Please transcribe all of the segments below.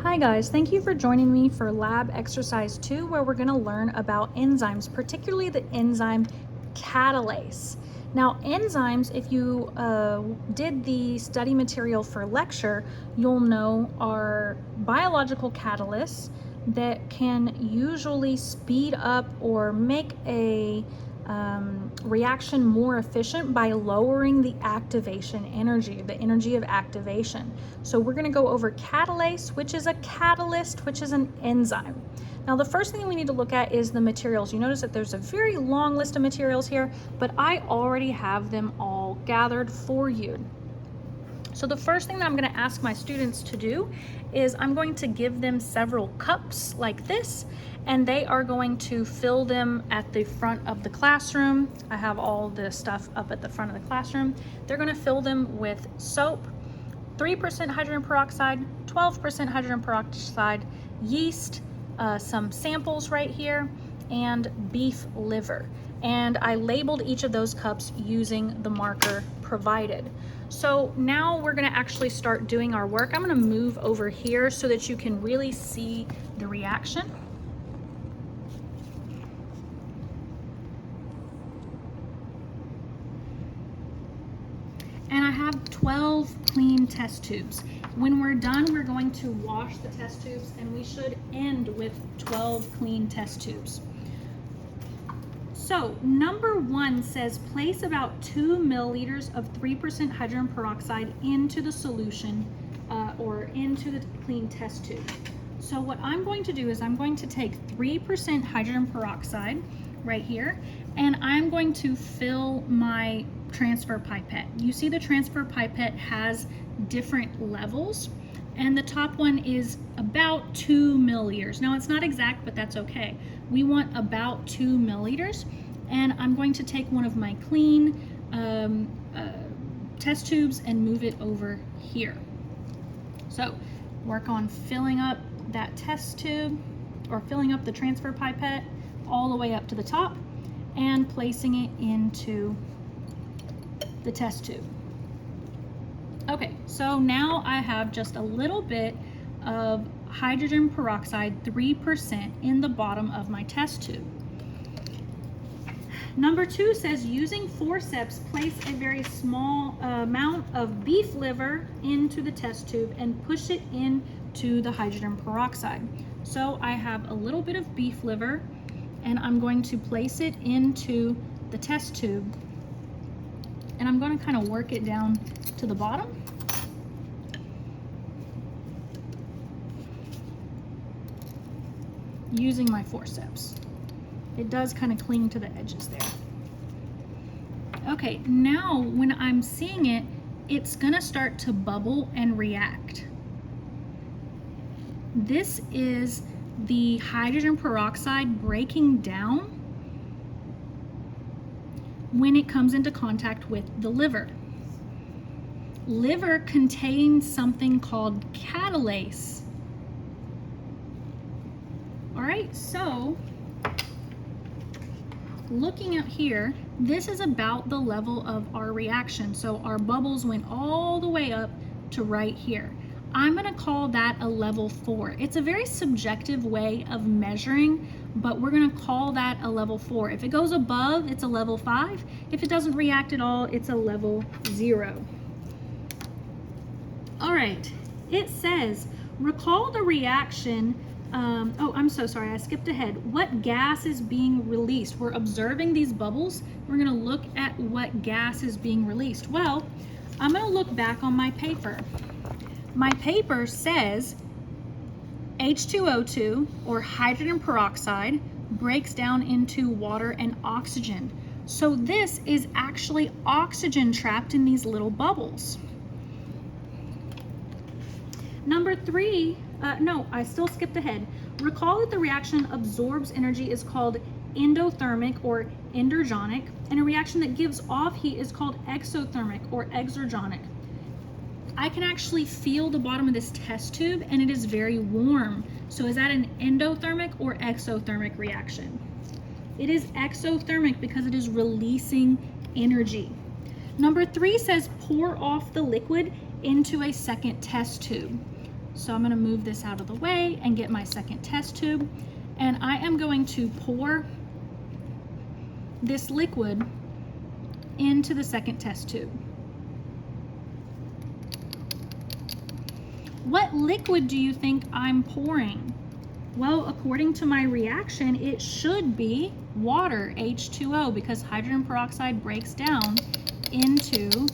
Hi guys, thank you for joining me for lab exercise 2 where we're going to learn about enzymes, particularly the enzyme catalase. Now enzymes, if you did the study material for lecture, you'll know are biological catalysts that can usually speed up or make a reaction more efficient by lowering the activation energy, the energy of activation. So we're going to go over catalase, which is a catalyst, which is an enzyme. Now the first thing we need to look at is the materials. You notice that there's a very long list of materials here, but I already have them all gathered for you. So the first thing that I'm going to ask my students to do is I'm going to give them several cups like this, and they are going to fill them at the front of the classroom. I have all the stuff up at the front of the classroom. They're going to fill them with soap, 3% hydrogen peroxide, 12% hydrogen peroxide, yeast, some samples right here, and beef liver. And I labeled each of those cups using the marker provided. So now we're going to actually start doing our work. I'm going to move over here so that you can really see the reaction. And I have 12 clean test tubes. When we're done, we're going to wash the test tubes, and we should end with 12 clean test tubes. So number 1 says place about 2 milliliters of 3% hydrogen peroxide into the solution or into the clean test tube. So what I'm going to do is I'm going to take 3% hydrogen peroxide right here, and I'm going to fill my transfer pipette. You see the transfer pipette has different levels, and the top one is about 2 milliliters. Now it's not exact, but that's okay. We want about 2 milliliters, and I'm going to take one of my clean test tubes and move it over here. So work on filling up that test tube, or filling up the transfer pipette all the way up to the top and placing it into the test tube. Okay, so now I have just a little bit of hydrogen peroxide, 3%, in the bottom of my test tube. Number 2 says using forceps, place a very small amount of beef liver into the test tube and push it into the hydrogen peroxide. So I have a little bit of beef liver, and I'm going to place it into the test tube, and I'm going to kind of work it down to the bottom. Using my forceps. It does kind of cling to the edges there. Okay, now when I'm seeing it, it's gonna start to bubble and react. This is the hydrogen peroxide breaking down when it comes into contact with the liver. Liver contains something called catalase. All right, so looking at here, this is about the level of our reaction. So our bubbles went all the way up to right here. I'm going to call that a level 4. It's a very subjective way of measuring, but we're going to call that a level 4. If it goes above, it's a level 5. If it doesn't react at all, it's a level 0. All right, it says, recall the reaction. Oh, I'm so sorry, I skipped ahead. What gas is being released? We're observing these bubbles. We're going to look at what gas is being released. Well, I'm going to look back on my paper. My paper says H2O2, or hydrogen peroxide, breaks down into water and oxygen. So this is actually oxygen trapped in these little bubbles. Number 3, no, I still skipped ahead. Recall that the reaction absorbs energy is called endothermic or endergonic, and a reaction that gives off heat is called exothermic or exergonic. I can actually feel the bottom of this test tube, and it is very warm. So is that an endothermic or exothermic reaction? It is exothermic because it is releasing energy. Number 3 says pour off the liquid into a second test tube. So I'm going to move this out of the way and get my second test tube, and I am going to pour this liquid into the second test tube. What liquid do you think I'm pouring? Well, according to my reaction, it should be water, H2O, because hydrogen peroxide breaks down into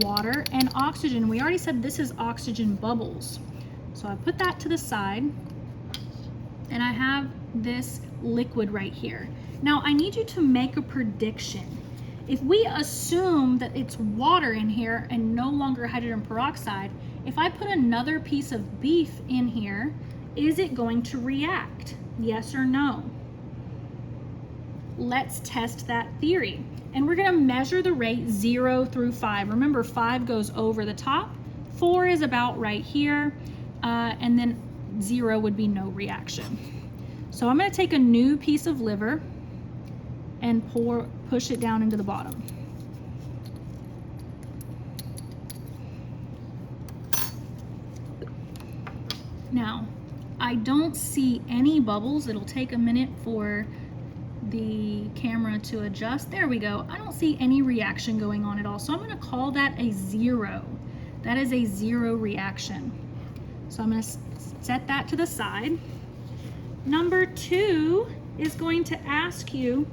water and oxygen. We already said this is oxygen bubbles. So I put that to the side, and I have this liquid right here. Now I need you to make a prediction. If we assume that it's water in here and no longer hydrogen peroxide, if I put another piece of beef in here, is it going to react? Yes or no? Let's test that theory. And we're going to measure the rate 0 through 5. Remember, 5 goes over the top, 4 is about right here, and then 0 would be no reaction. So I'm going to take a new piece of liver and push it down into the bottom. Now, I don't see any bubbles. It'll take a minute for the camera to adjust. There we go. I don't see any reaction going on at all. So I'm going to call that a 0. That is a 0 reaction. So I'm going to set that to the side. Number 2 is going to ask you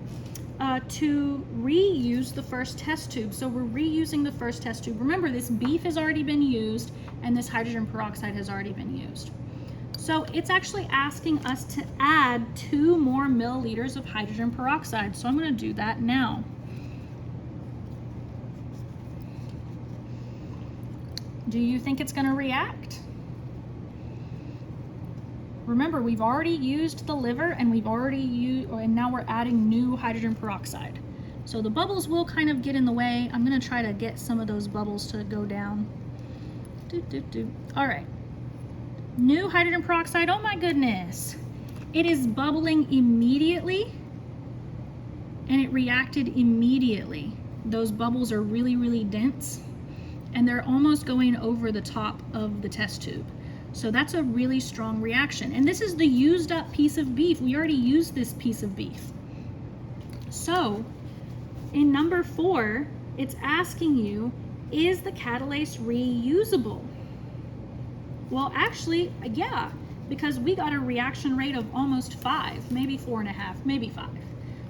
to reuse the first test tube. So we're reusing the first test tube. Remember, this beef has already been used and this hydrogen peroxide has already been used. So it's actually asking us to add 2 more milliliters of hydrogen peroxide. So I'm going to do that now. Do you think it's going to react? Remember, we've already used the liver and and now we're adding new hydrogen peroxide. So the bubbles will kind of get in the way. I'm going to try to get some of those bubbles to go down. All right. New hydrogen peroxide, oh my goodness. It is bubbling immediately and it reacted immediately. Those bubbles are really, really dense and they're almost going over the top of the test tube. So that's a really strong reaction. And this is the used up piece of beef. We already used this piece of beef. So in number 4, it's asking you, is the catalase reusable? Well, actually, yeah, because we got a reaction rate of almost 5, maybe 4.5, maybe 5.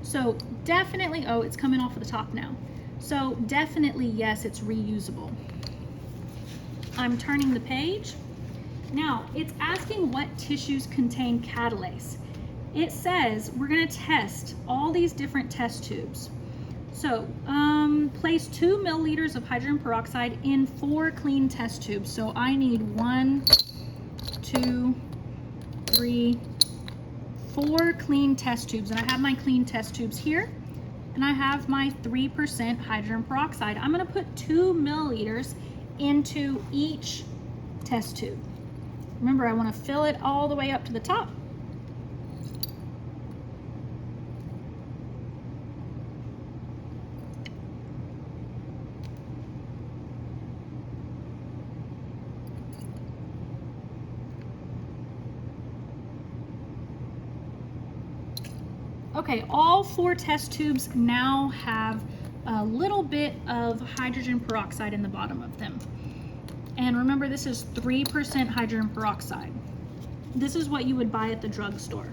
So definitely, oh, it's coming off of the top now. So definitely, yes, it's reusable. I'm turning the page. Now, it's asking what tissues contain catalase. It says we're going to test all these different test tubes. So, place 2 milliliters of hydrogen peroxide in 4 clean test tubes. So I need 1, 2, 3, 4 clean test tubes. And I have my clean test tubes here. And I have my 3% hydrogen peroxide. I'm going to put 2 milliliters into each test tube. Remember, I want to fill it all the way up to the top. Okay, all 4 test tubes now have a little bit of hydrogen peroxide in the bottom of them. And remember, this is 3% hydrogen peroxide. This is what you would buy at the drugstore.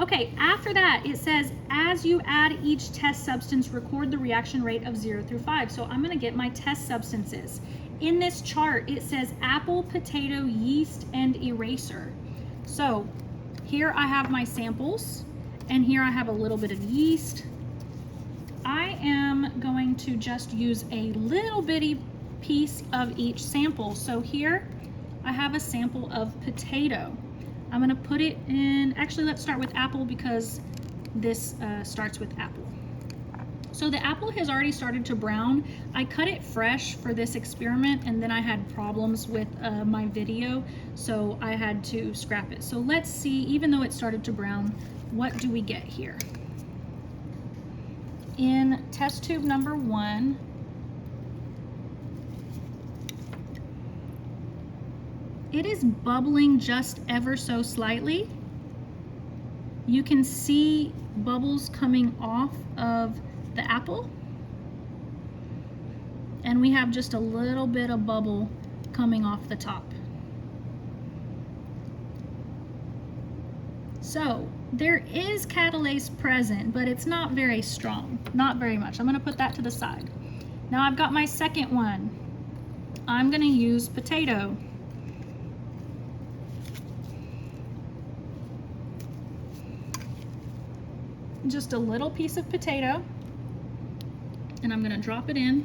Okay, after that, it says, as you add each test substance, record the reaction rate of 0 through 5. So I'm gonna get my test substances. In this chart, it says apple, potato, yeast, and eraser. So here I have my samples, and here I have a little bit of yeast. I am going to just use a little bitty piece of each sample. So here I have a sample of potato. I'm going to put it in, actually let's start with apple because this starts with apple. So the apple has already started to brown. I cut it fresh for this experiment and then I had problems with my video, so I had to scrap it. So let's see, even though it started to brown, what do we get here? In test tube number 1, it is bubbling just ever so slightly. You can see bubbles coming off of the apple. And we have just a little bit of bubble coming off the top. So there is catalase present, but it's not very strong, not very much. I'm going to put that to the side. Now I've got my second one. I'm going to use potato. Just a little piece of potato, and I'm going to drop it in.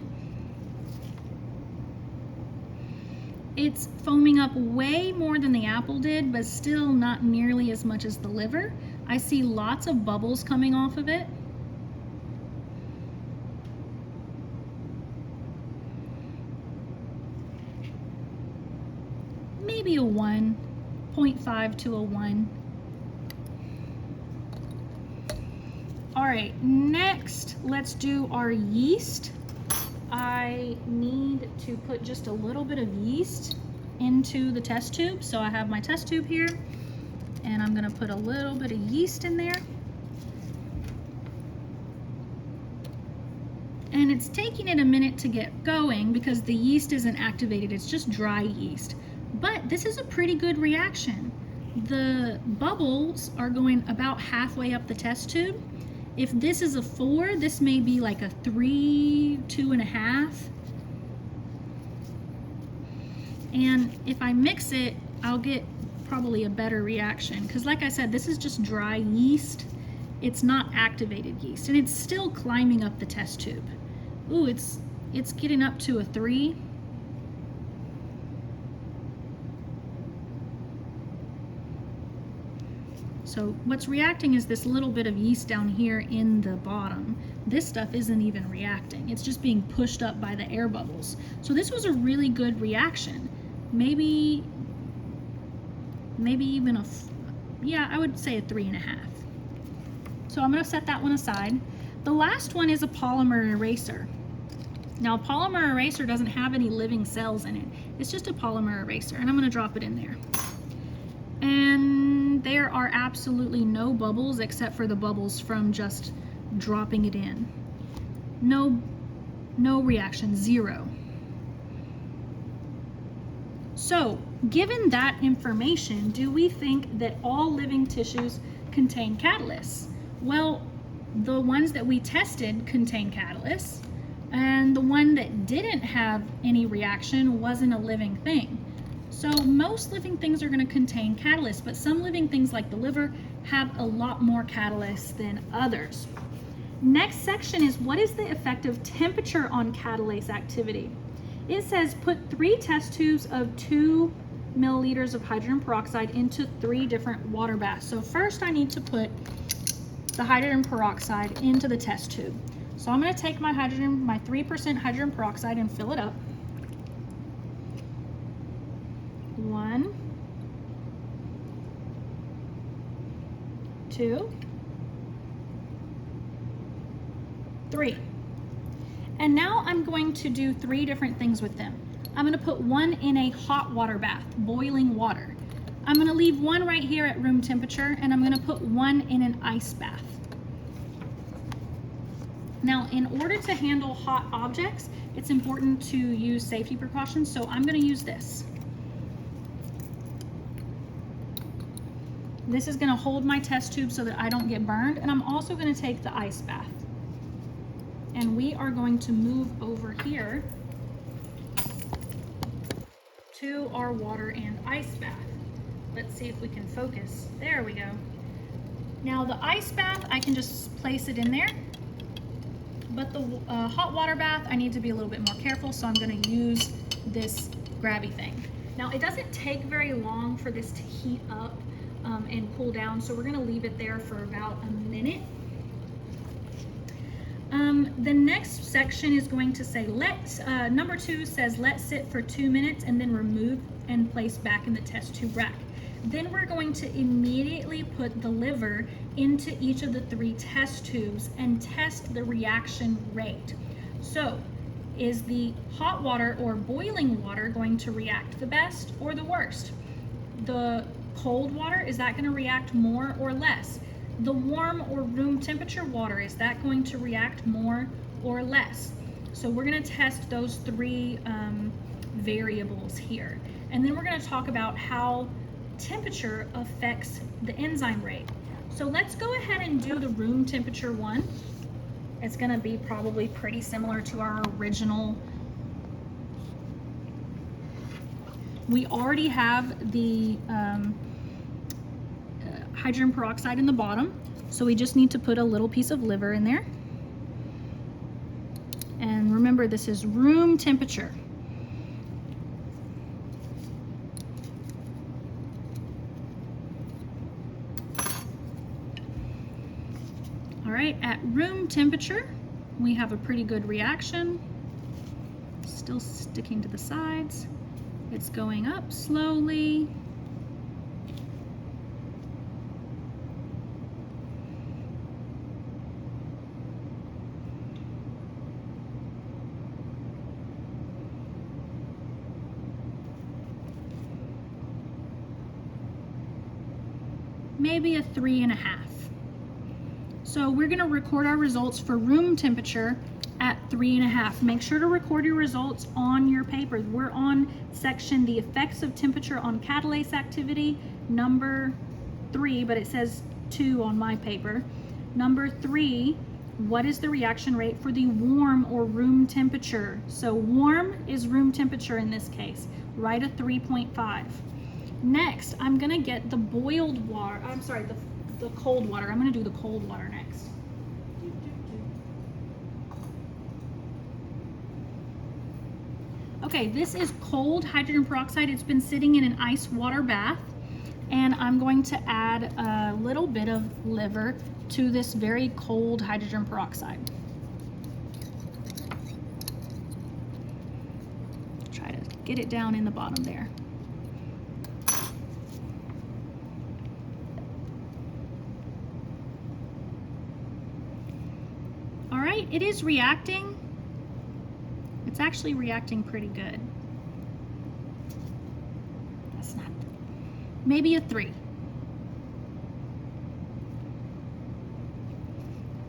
It's foaming up way more than the apple did, but still not nearly as much as the liver. I see lots of bubbles coming off of it. Maybe a 1, 0.5 to a 1. All right, next let's do our yeast. I need to put just a little bit of yeast into the test tube. So I have my test tube here, and I'm going to put a little bit of yeast in there. And it's taking it a minute to get going because the yeast isn't activated, it's just dry yeast. But this is a pretty good reaction. The bubbles are going about halfway up the test tube. If this is a 4, this may be like a 3, 2.5. And if I mix it, I'll get probably a better reaction. Because like I said, this is just dry yeast. It's not activated yeast. And it's still climbing up the test tube. Ooh, it's getting up to a 3. So what's reacting is this little bit of yeast down here in the bottom. This stuff isn't even reacting. It's just being pushed up by the air bubbles. So this was a really good reaction. Maybe even yeah, I would say a 3.5. So I'm going to set that one aside. The last one is a polymer eraser. Now, a polymer eraser doesn't have any living cells in it. It's just a polymer eraser, and I'm going to drop it in there. And there are absolutely no bubbles except for the bubbles from just dropping it in. No reaction, 0. So, given that information, do we think that all living tissues contain catalysts? Well, the ones that we tested contain catalysts, and the one that didn't have any reaction wasn't a living thing. So most living things are going to contain catalysts, but some living things like the liver have a lot more catalysts than others. Next section is, what is the effect of temperature on catalase activity? It says put 3 test tubes of 2 milliliters of hydrogen peroxide into 3 different water baths. So first I need to put the hydrogen peroxide into the test tube. So I'm going to take my 3% hydrogen peroxide and fill it up. 1, 2, 3. And now I'm going to do 3 different things with them. I'm going to put 1 in a hot water bath, boiling water. I'm going to leave 1 right here at room temperature, and I'm going to put 1 in an ice bath. Now, in order to handle hot objects, it's important to use safety precautions, so I'm going to use this. This is going to hold my test tube so that I don't get burned, and I'm also going to take the ice bath. And we are going to move over here to our water and ice bath. Let's see if we can focus. There we go. Now the ice bath, I can just place it in there. But the hot water bath, I need to be a little bit more careful, so I'm going to use this grabby thing. Now it doesn't take very long for this to heat up and cool down, so we're going to leave it there for about a minute. The next section is going to say, number 2 says, let sit for 2 minutes and then remove and place back in the test tube rack. Then we're going to immediately put the liver into each of the 3 test tubes and test the reaction rate. So, is the hot water or boiling water going to react the best or the worst? The cold water, is that going to react more or less? The warm or room temperature water, is that going to react more or less? So we're going to test those three variables here. And then we're going to talk about how temperature affects the enzyme rate. So let's go ahead and do the room temperature one. It's going to be probably pretty similar to our original. We already have the hydrogen peroxide in the bottom, so we just need to put a little piece of liver in there. And remember, this is room temperature. All right, at room temperature, we have a pretty good reaction. Still sticking to the sides. It's going up slowly. Maybe a 3.5. So we're going to record our results for room temperature at 3.5. Make sure to record your results on your paper. We're on section the effects of temperature on catalase activity, number 3, but it says 2 on my paper. Number 3, what is the reaction rate for the warm or room temperature? So warm is room temperature in this case. Write a 3.5. Next, I'm gonna get the boiled water, I'm sorry, the cold water. I'm gonna do the cold water next. Okay, this is cold hydrogen peroxide. It's been sitting in an ice water bath, and I'm going to add a little bit of liver to this very cold hydrogen peroxide. Try to get it down in the bottom there. All right, it is reacting. It's actually reacting pretty good. That's not, maybe a 3.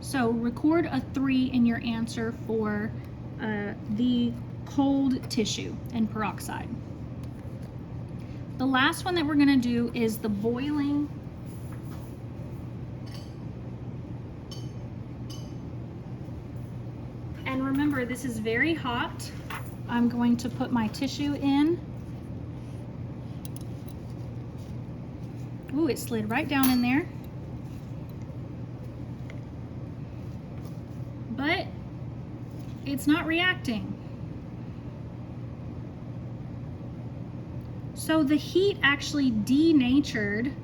So record a 3 in your answer for the cold tissue and peroxide. The last one that we're gonna do is the boiling. And remember, this is very hot. I'm going to put my tissue in. Ooh, it slid right down in there. But it's not reacting. So the heat actually denatured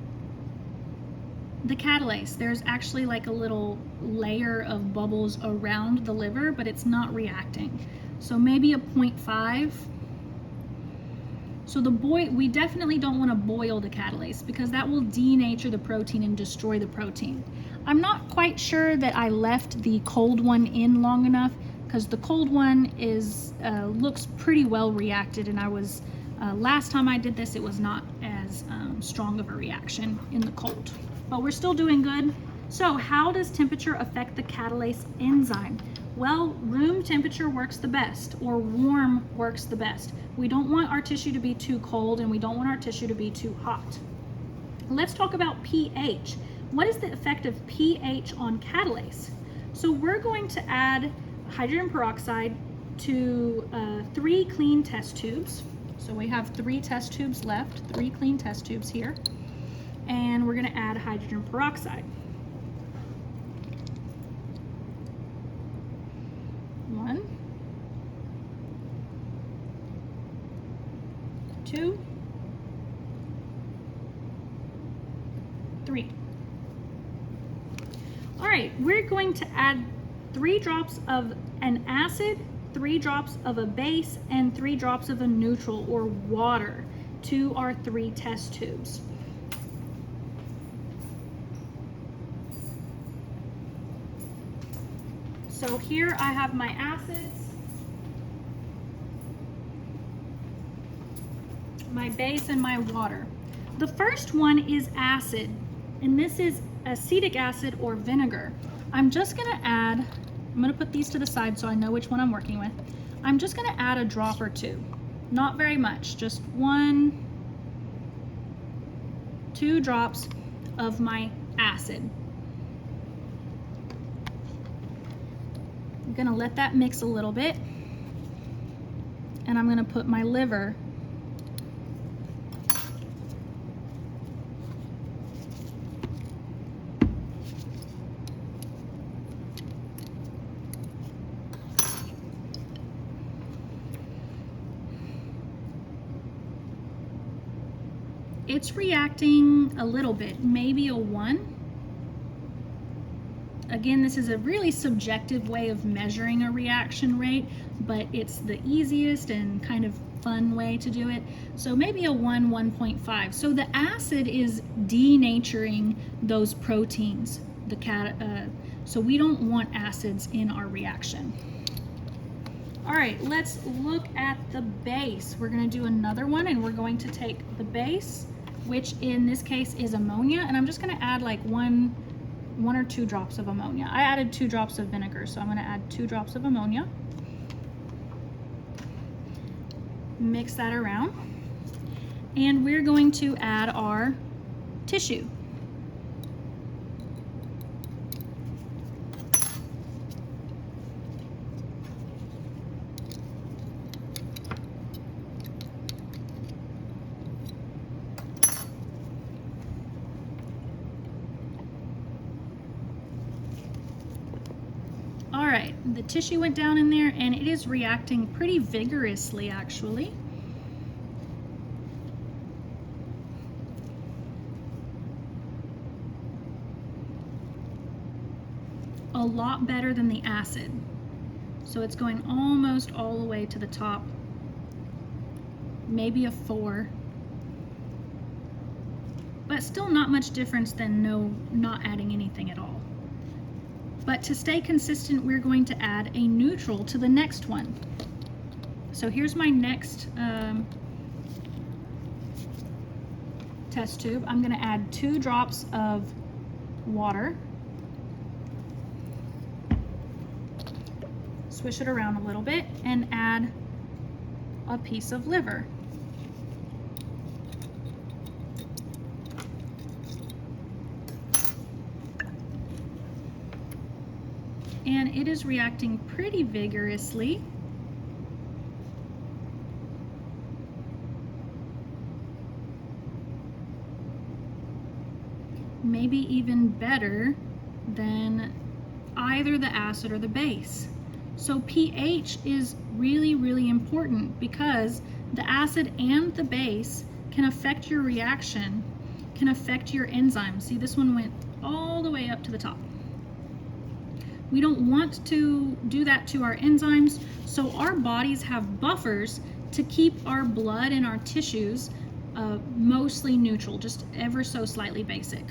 the catalase. There's actually like a little layer of bubbles around the liver, but it's not reacting. So maybe a 0.5. So we definitely don't want to boil the catalase because that will denature the protein and destroy the protein. I'm not quite sure that I left the cold one in long enough because the cold one is looks pretty well reacted, and I was last time I did this, it was not as strong of a reaction in the cold. But we're still doing good. So how does temperature affect the catalase enzyme? Well, room temperature works the best, or warm works the best. We don't want our tissue to be too cold, and we don't want our tissue to be too hot. Let's talk about pH. What is the effect of pH on catalase? So we're going to add hydrogen peroxide to 3 clean test tubes. So we have 3 test tubes left, 3 clean test tubes here. And we're gonna add hydrogen peroxide. 1, 2, 3. All right, we're going to add 3 drops of an acid, 3 drops of a base, and 3 drops of a neutral or water to our 3 test tubes. So here I have my acids, my base, and my water. The first one is acid, and this is acetic acid or vinegar. I'm just gonna add, I'm gonna put these to the side so I know which one I'm working with. I'm just gonna add a drop or two. Not very much, just 1, 2 drops of my acid. I'm gonna let that mix a little bit, and I'm gonna put my liver It's reacting a little bit, maybe a 1. Again, this is a really subjective way of measuring a reaction rate, but it's the easiest and kind of fun way to do it. So maybe a 1, 1.5. So the acid is denaturing those proteins. So we don't want acids in our reaction. All right, let's look at the base. We're going to do another one, and we're going to take the base, which in this case is ammonia, and I'm just going to add like one or 2 drops of ammonia. I added 2 drops of vinegar, so I'm going to add 2 drops of ammonia. Mix that around, and we're going to add our tissue. All right, the tissue went down in there, and it is reacting pretty vigorously, actually. A lot better than the acid. So it's going almost all the way to the top. Maybe a 4. But still not much difference than not adding anything at all. But to stay consistent, we're going to add a neutral to the next one. So here's my next test tube. I'm going to add 2 drops of water. Swish it around a little bit and add a piece of liver. And it is reacting pretty vigorously. Maybe even better than either the acid or the base. So pH is really, really important, because the acid and the base can affect your reaction, can affect your enzymes. See, this one went all the way up to the top. We don't want to do that to our enzymes, so our bodies have buffers to keep our blood and our tissues mostly neutral, just ever so slightly basic.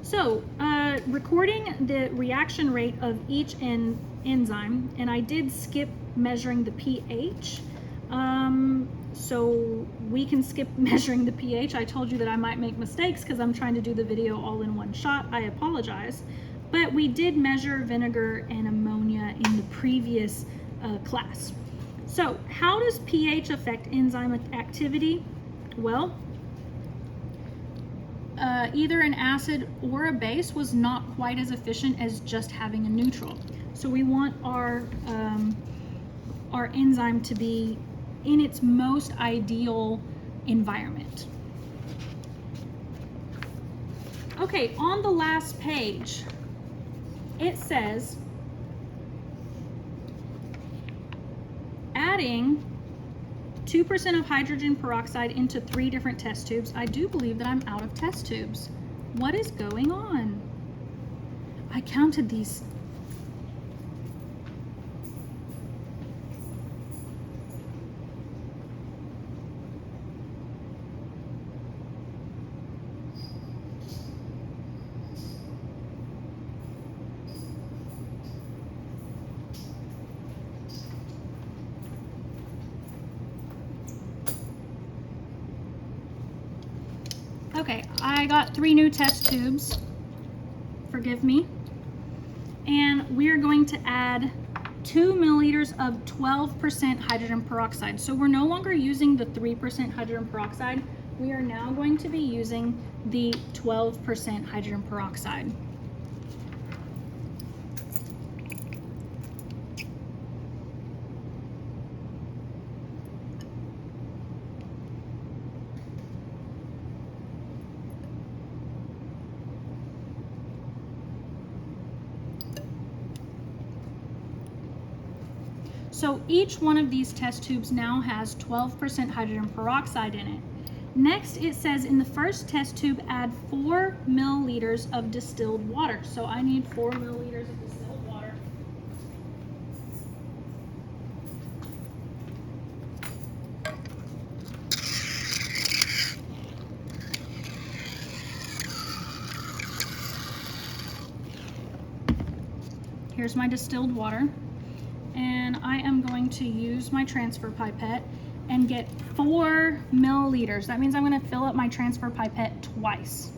So, recording the reaction rate of each enzyme, and I did skip measuring the pH. So we can skip measuring the pH. I told you that I might make mistakes because I'm trying to do the video all in one shot. I apologize. But we did measure vinegar and ammonia in the previous class. So how does pH affect enzyme activity? Well, either an acid or a base was not quite as efficient as just having a neutral. So we want our enzyme to be in its most ideal environment. Okay, on the last page, it says adding 2% of hydrogen peroxide into 3 different test tubes. I do believe that I'm out of test tubes. What is going on? I counted these. Okay, I got 3 new test tubes, forgive me, and we're going to add 2 milliliters of 12% hydrogen peroxide. So we're no longer using the 3% hydrogen peroxide, we are now going to be using the 12% hydrogen peroxide. So each one of these test tubes now has 12% hydrogen peroxide in it. Next, it says in the first test tube, add 4 milliliters of distilled water. So I need 4 milliliters of distilled water. Here's my distilled water. And I am going to use my transfer pipette and get 4 milliliters. That means I'm going to fill up my transfer pipette twice.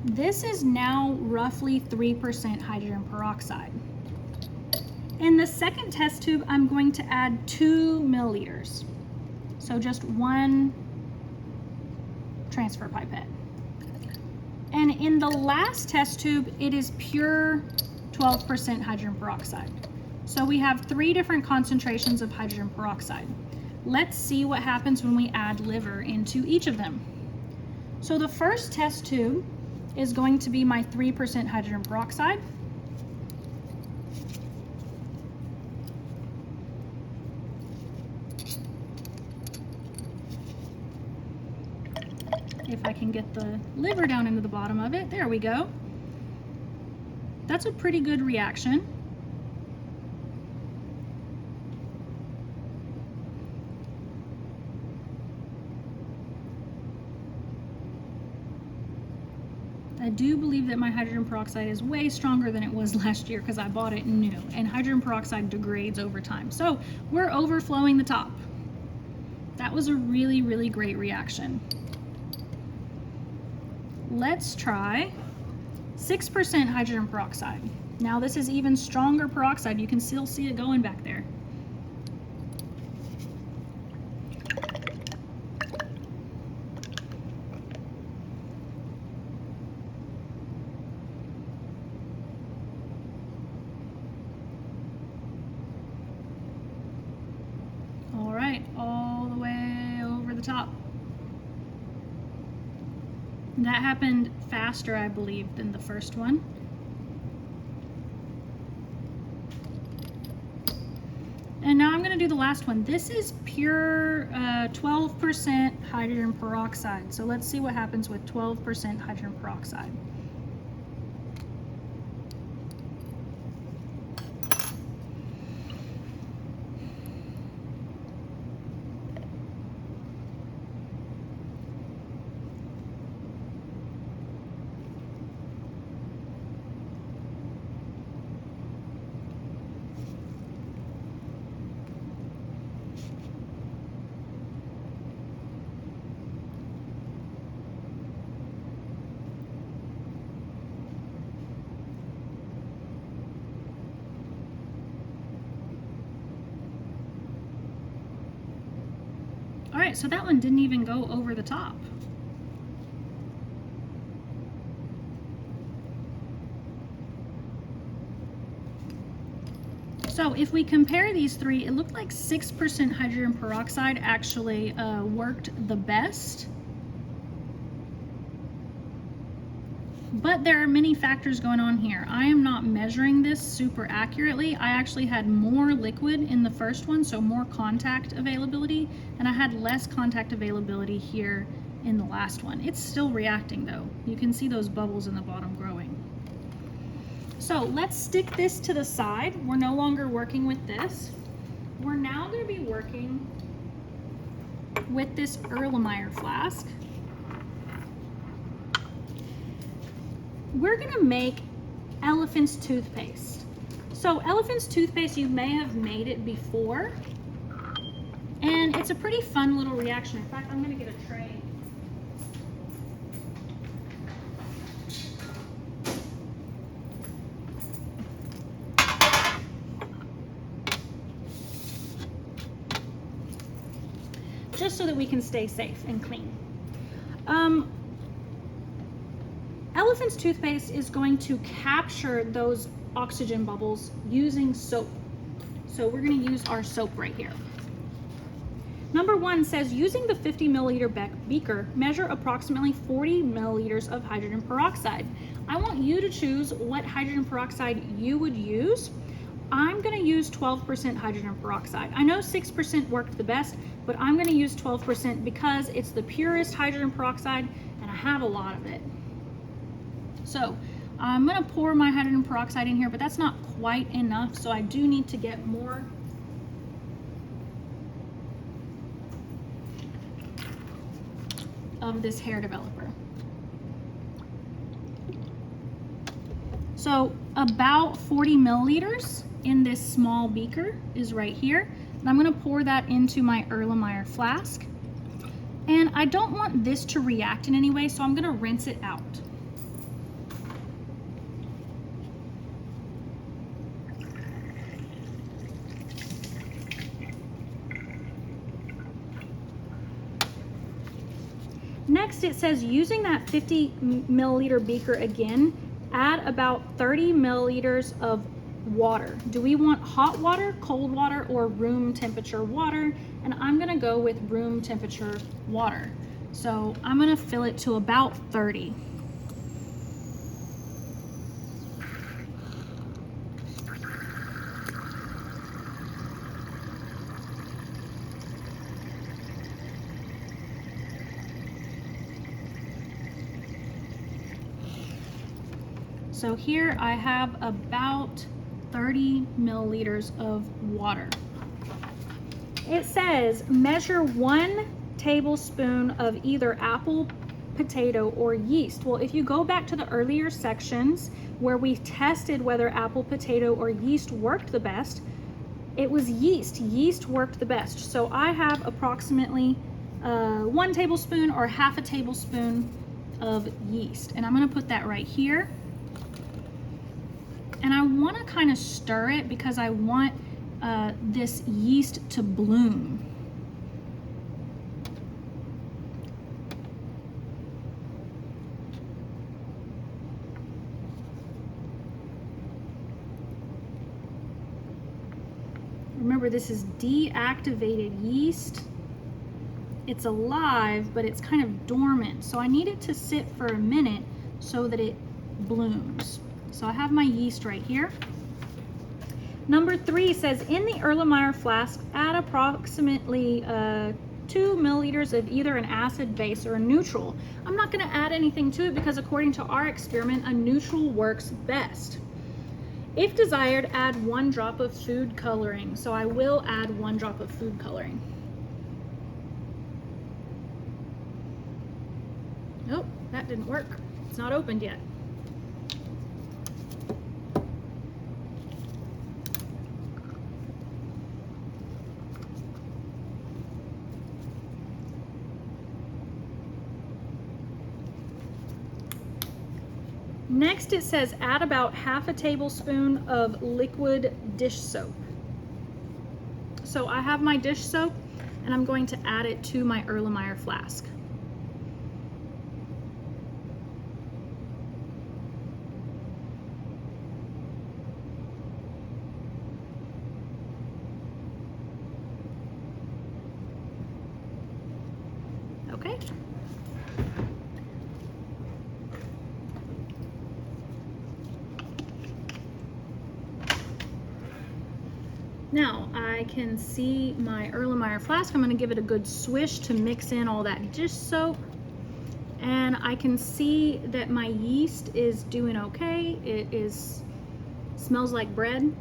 This is now roughly 3% hydrogen peroxide. In the second test tube, I'm going to add 2 milliliters. So just 1 transfer pipette. And in the last test tube, it is pure 12% hydrogen peroxide. So we have 3 different concentrations of hydrogen peroxide. Let's see what happens when we add liver into each of them. So the first test tube is going to be my 3% hydrogen peroxide. If I can get the liver down into the bottom of it, there we go. That's a pretty good reaction. I do believe that my hydrogen peroxide is way stronger than it was last year because I bought it new, and hydrogen peroxide degrades over time. So we're overflowing the top. That was a really, really great reaction. Let's try 6% hydrogen peroxide. Now this is even stronger peroxide. You can still see it going back there. All right, all the way over the top. That happened faster, I believe, than the first one. And now I'm going to do the last one. This is pure 12% hydrogen peroxide. So let's see what happens with 12% hydrogen peroxide. All right, so that one didn't even go over the top. So if we compare these three, it looked like 6% hydrogen peroxide actually worked the best. But there are many factors going on here. I am not measuring this super accurately. I actually had more liquid in the first one, so more contact availability, and I had less contact availability here in the last one. It's still reacting though. You can see those bubbles in the bottom growing. So let's stick this to the side. We're no longer working with this. We're now going to be working with this Erlenmeyer flask. We're going to make elephant's toothpaste. So Elephant's toothpaste, you may have made it before, and it's a pretty fun little reaction. In fact, I'm gonna get a tray. Just so that we can stay safe and clean. Elephant's toothpaste is going to capture those oxygen bubbles using soap. So we're going to use our soap right here. Number 1 says, using the 50 milliliter beaker, measure approximately 40 milliliters of hydrogen peroxide. I want you to choose what hydrogen peroxide you would use. I'm going to use 12% hydrogen peroxide. I know 6% worked the best, but I'm going to use 12% because it's the purest hydrogen peroxide and I have a lot of it. So I'm going to pour my hydrogen peroxide in here, but that's not quite enough, so I do need to get more. Of this hair developer. So about 40 milliliters in this small beaker is right here. And I'm going to pour that into my Erlenmeyer flask. And I don't want this to react in any way, so I'm going to rinse it out. Next, it says using that 50 milliliter beaker again, add about 30 milliliters of water. Do we want hot water, cold water, or room temperature water? And I'm gonna go with room temperature water. So I'm gonna fill it to about 30. So here I have about 30 milliliters of water. It says measure 1 tablespoon of either apple, potato, or yeast. Well, if you go back to the earlier sections where we tested whether apple, potato, or yeast worked the best, it was yeast. Yeast worked the best. So I have approximately 1 tablespoon or half a tablespoon of yeast. And I'm gonna put that right here. And I want to kind of stir it because I want this yeast to bloom. Remember, this is deactivated yeast. It's alive, but it's kind of dormant. So I need it to sit for a minute so that it blooms. So I have my yeast right here. Number 3 says, in the Erlenmeyer flask, add approximately 2 milliliters of either an acid base or a neutral. I'm not going to add anything to it because according to our experiment, a neutral works best. If desired, add 1 drop of food coloring. So I will add 1 drop of food coloring. Nope, that didn't work. It's not opened yet. Next, it says add about half a tablespoon of liquid dish soap. So I have my dish soap and I'm going to add it to my Erlenmeyer flask. Okay. Now I can see my Erlenmeyer flask. I'm going to give it a good swish to mix in all that dish soap. And I can see that my yeast is doing okay. It smells like bread.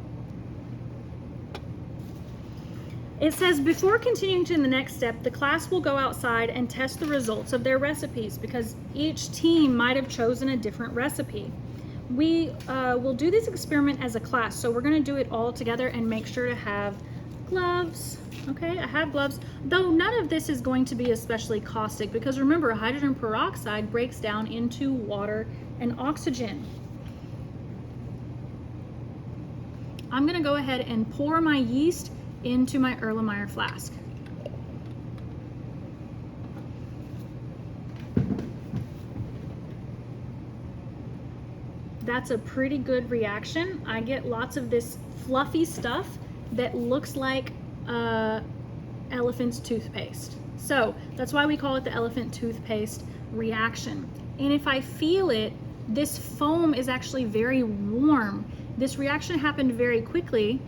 It says before continuing to the next step, the class will go outside and test the results of their recipes because each team might have chosen a different recipe. we will do this experiment as a class. So we're gonna do it all together and make sure to have gloves. Okay, I have gloves, though none of this is going to be especially caustic because remember, hydrogen peroxide breaks down into water and oxygen. I'm gonna go ahead and pour my yeast into my Erlenmeyer flask. That's a pretty good reaction. I get lots of this fluffy stuff that looks like elephant's toothpaste. So that's why we call it the elephant toothpaste reaction. And if I feel it, this foam is actually very warm. This reaction happened very quickly,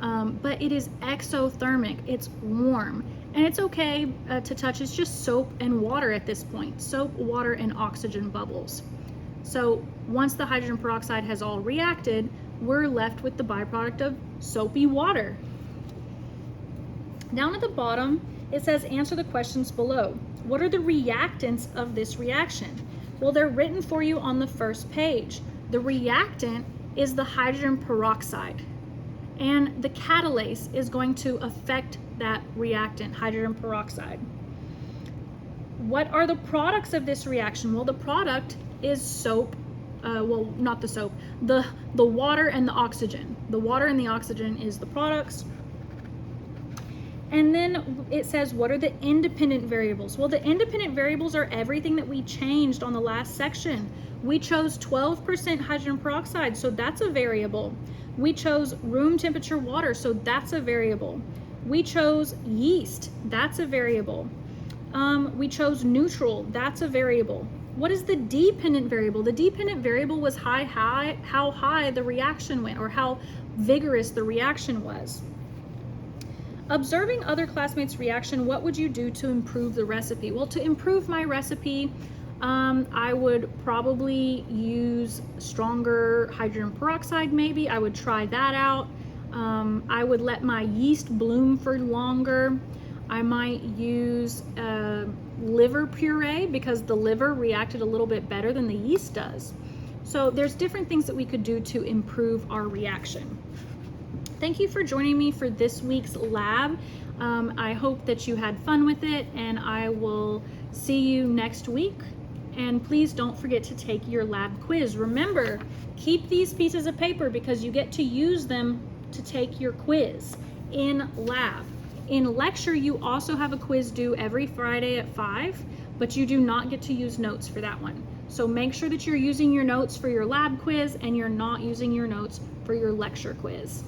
but it is exothermic. It's warm. And it's okay to touch. It's just soap and water at this point. Soap, water, and oxygen bubbles. So once the hydrogen peroxide has all reacted, we're left with the byproduct of soapy water. Down at the bottom, it says answer the questions below. What are the reactants of this reaction? Well, they're written for you on the first page. The reactant is the hydrogen peroxide, and the catalase is going to affect that reactant, hydrogen peroxide. What are the products of this reaction? Well, the product is soap, well, not the soap, the water and the oxygen. The water and the oxygen is the products. And then it says, what are the independent variables? Well, the independent variables are everything that we changed on the last section. We chose 12% hydrogen peroxide, so that's a variable. We chose room temperature water, so that's a variable. We chose yeast, that's a variable. We chose neutral, that's a variable. What is the dependent variable? The dependent variable was how high the reaction went, or how vigorous the reaction was. Observing other classmates' reaction, what would you do to improve the recipe? Well, to improve my recipe, I would probably use stronger hydrogen peroxide maybe. I would try that out. I would let my yeast bloom for longer. I might use liver puree because the liver reacted a little bit better than the yeast does. So there's different things that we could do to improve our reaction. Thank you for joining me for this week's lab. I hope that you had fun with it, and I will see you next week. And please don't forget to take your lab quiz. Remember, keep these pieces of paper because you get to use them to take your quiz in lab. In lecture, you also have a quiz due every Friday at 5, but you do not get to use notes for that one. So make sure that you're using your notes for your lab quiz and you're not using your notes for your lecture quiz.